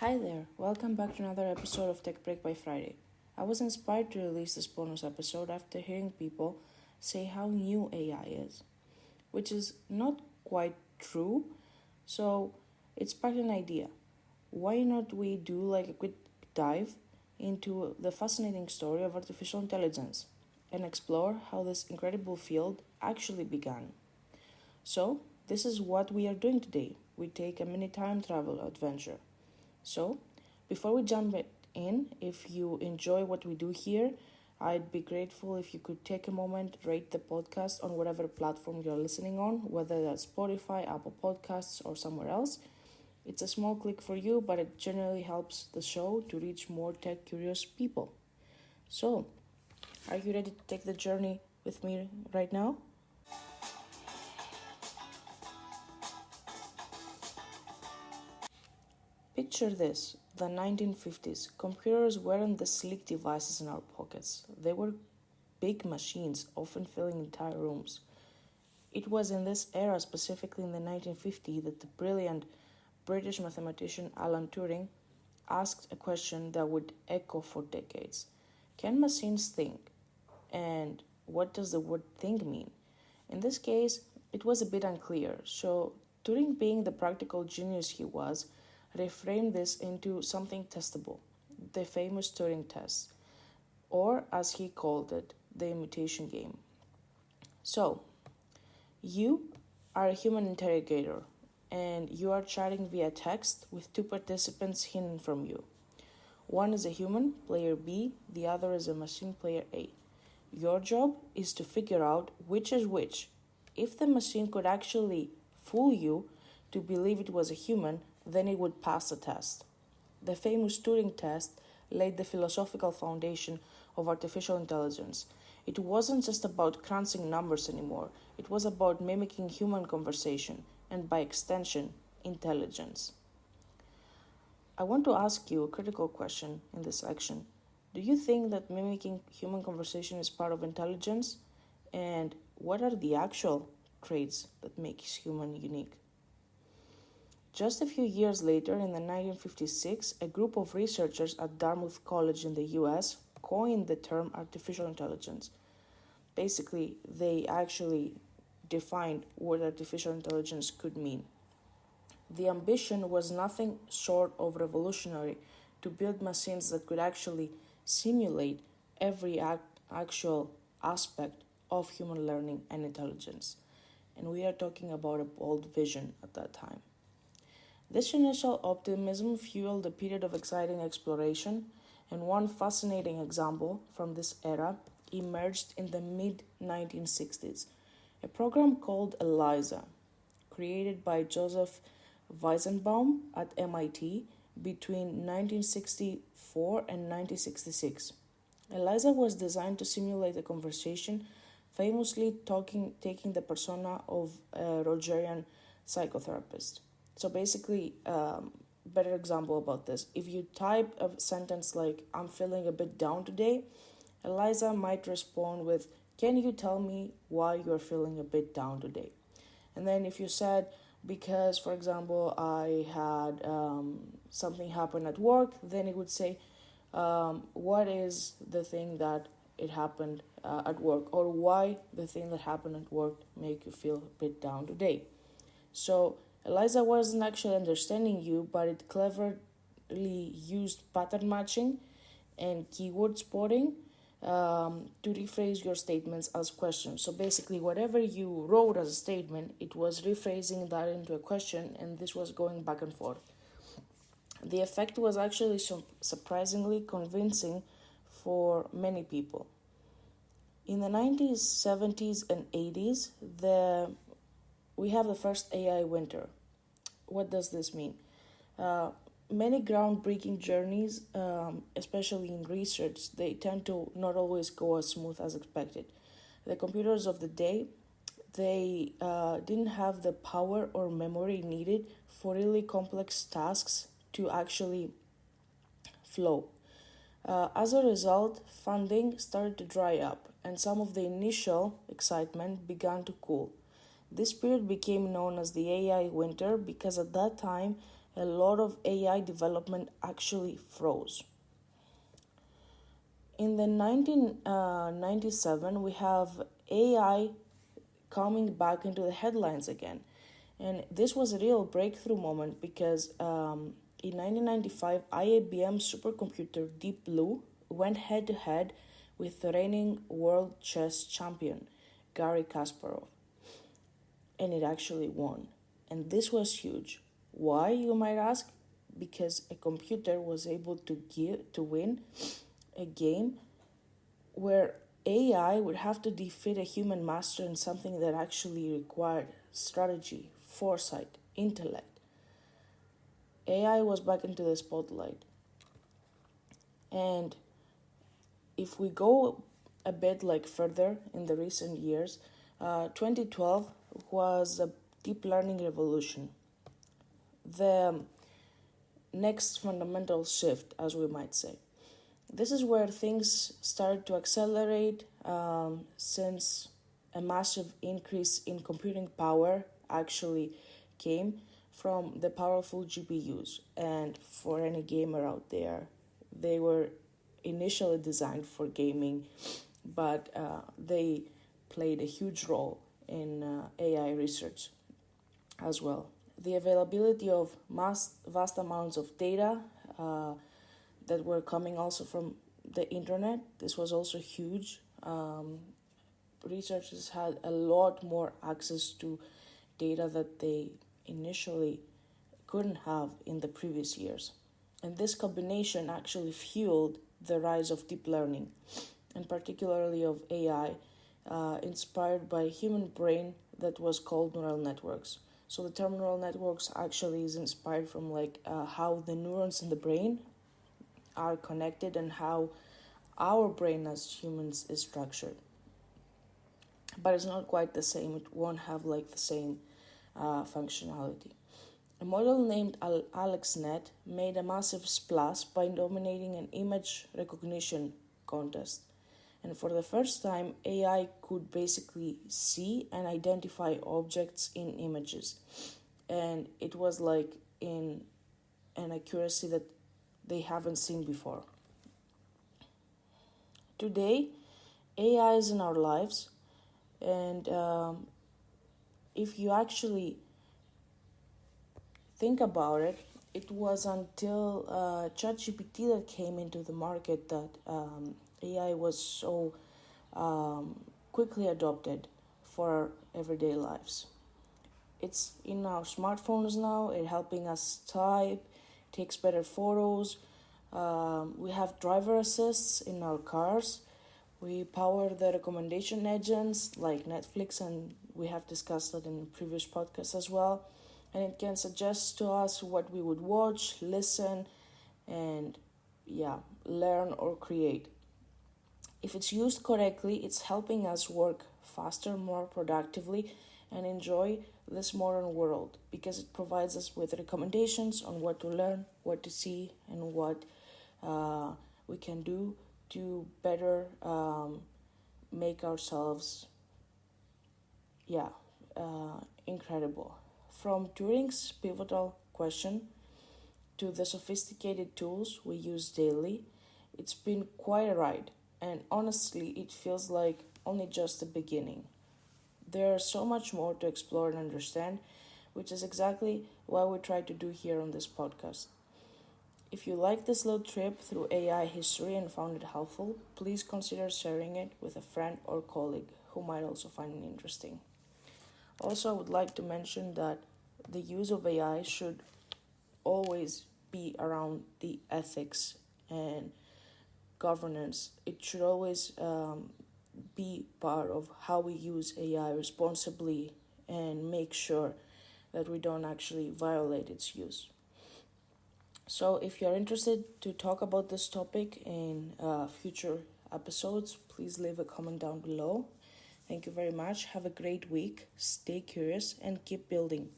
Hi there, welcome back to another episode of Tech Break by Friday. I was inspired to release this bonus episode after hearing people say how new AI is, which is not quite true, so it sparked an idea. Why not we do like a quick dive into the fascinating story of artificial intelligence and explore how this incredible field actually began? So, this is what we are doing today. We take a mini time travel adventure. So, before we jump in, if you enjoy what we do here, I'd be grateful if you could take a moment, rate the podcast on whatever platform you're listening on, whether that's Spotify, Apple Podcasts, or somewhere else. It's a small click for you, but it generally helps the show to reach more tech curious people. So, are you ready to take the journey with me right now? Picture this, the 1950s. Computers weren't the sleek devices in our pockets. They were big machines, often filling entire rooms. It was in this era, specifically in the 1950s, that the brilliant British mathematician Alan Turing asked a question that would echo for decades. Can machines think? And what does the word think mean? In this case, it was a bit unclear, so Turing, being the practical genius he was, reframed this into something testable, the famous Turing Test, or as he called it, the imitation game. So, you are a human interrogator, and you are chatting via text with two participants hidden from you. One is a human, player B, the other is a machine, player A. Your job is to figure out which is which. If the machine could actually fool you to believe it was a human, then it would pass the test. The famous Turing test laid the philosophical foundation of artificial intelligence. It wasn't just about crunching numbers anymore, it was about mimicking human conversation and, by extension, intelligence. I want to ask you a critical question in this section. Do you think that mimicking human conversation is part of intelligence? And what are the actual traits that make human unique? Just a few years later, in the 1956, a group of researchers at Dartmouth College in the US coined the term artificial intelligence. Basically, they actually defined what artificial intelligence could mean. The ambition was nothing short of revolutionary: to build machines that could actually simulate every actual aspect of human learning and intelligence. And we are talking about a bold vision at that time. This initial optimism fueled a period of exciting exploration, and one fascinating example from this era emerged in the mid 1960s. A program called ELIZA, created by Joseph Weizenbaum at MIT between 1964 and 1966. ELIZA was designed to simulate a conversation, famously taking the persona of a Rogerian psychotherapist. So basically, better example about this. If you type a sentence like, "I'm feeling a bit down today," Eliza might respond with, "Can you tell me why you're feeling a bit down today?" And then if you said, "Because, for example, I had something happen at work," then it would say, "What is the thing that it happened at work, or why the thing that happened at work make you feel a bit down today?" So Eliza wasn't actually understanding you, but it cleverly used pattern matching and keyword spotting to rephrase your statements as questions. So basically, whatever you wrote as a statement, it was rephrasing that into a question, and this was going back and forth. The effect was actually surprisingly convincing for many people. In the 90s, 70s, and 80s, we have the first AI winter. What does this mean? Many groundbreaking journeys, especially in research, they tend to not always go as smooth as expected. The computers of the day, they didn't have the power or memory needed for really complex tasks to actually flow. As a result, funding started to dry up, and some of the initial excitement began to cool. This period became known as the AI winter because at that time a lot of AI development actually froze. In the 1997, we have AI coming back into the headlines again. And this was a real breakthrough moment because in 1995, IBM supercomputer Deep Blue went head to head with the reigning world chess champion, Garry Kasparov. And it actually won. And this was huge. Why, you might ask? Because a computer was able to win a game where AI would have to defeat a human master in something that actually required strategy, foresight, intellect. AI was back into the spotlight. And if we go a bit further in the recent years, 2012 was a deep learning revolution. The next fundamental shift, as we might say. This is where things started to accelerate since a massive increase in computing power actually came from the powerful GPUs. And for any gamer out there, they were initially designed for gaming, but they played a huge role in AI research as well. The availability of vast amounts of data that were coming also from the internet, this was also huge. Researchers had a lot more access to data that they initially couldn't have in the previous years. And this combination actually fueled the rise of deep learning, and particularly of AI, inspired by a human brain that was called neural networks. So the term neural networks actually is inspired from how the neurons in the brain are connected and how our brain as humans is structured. But it's not quite the same. It won't have the same functionality. A model named AlexNet made a massive splash by dominating an image recognition contest. And for the first time, AI could basically see and identify objects in images. And it was in an accuracy that they haven't seen before. Today, AI is in our lives, and if you actually think about it, it was until ChatGPT that came into the market that AI was so quickly adopted for our everyday lives. It's in our smartphones now, it's helping us type, takes better photos. We have driver assists in our cars. We power the recommendation engines like Netflix, and we have discussed that in previous podcasts as well. And it can suggest to us what we would watch, listen, and learn or create. If it's used correctly, it's helping us work faster, more productively, and enjoy this modern world because it provides us with recommendations on what to learn, what to see, and what we can do to better make ourselves incredible. From Turing's pivotal question to the sophisticated tools we use daily, it's been quite a ride, and honestly, it feels like only just the beginning. There's so much more to explore and understand, which is exactly what we try to do here on this podcast. If you like this little trip through AI history and found it helpful, please consider sharing it with a friend or colleague who might also find it interesting. Also, I would like to mention that the use of AI should always be around the ethics and governance. It should always be part of how we use AI responsibly and make sure that we don't actually violate its use. So if you're interested to talk about this topic in future episodes, please leave a comment down below. Thank you very much. Have a great week. Stay curious and keep building.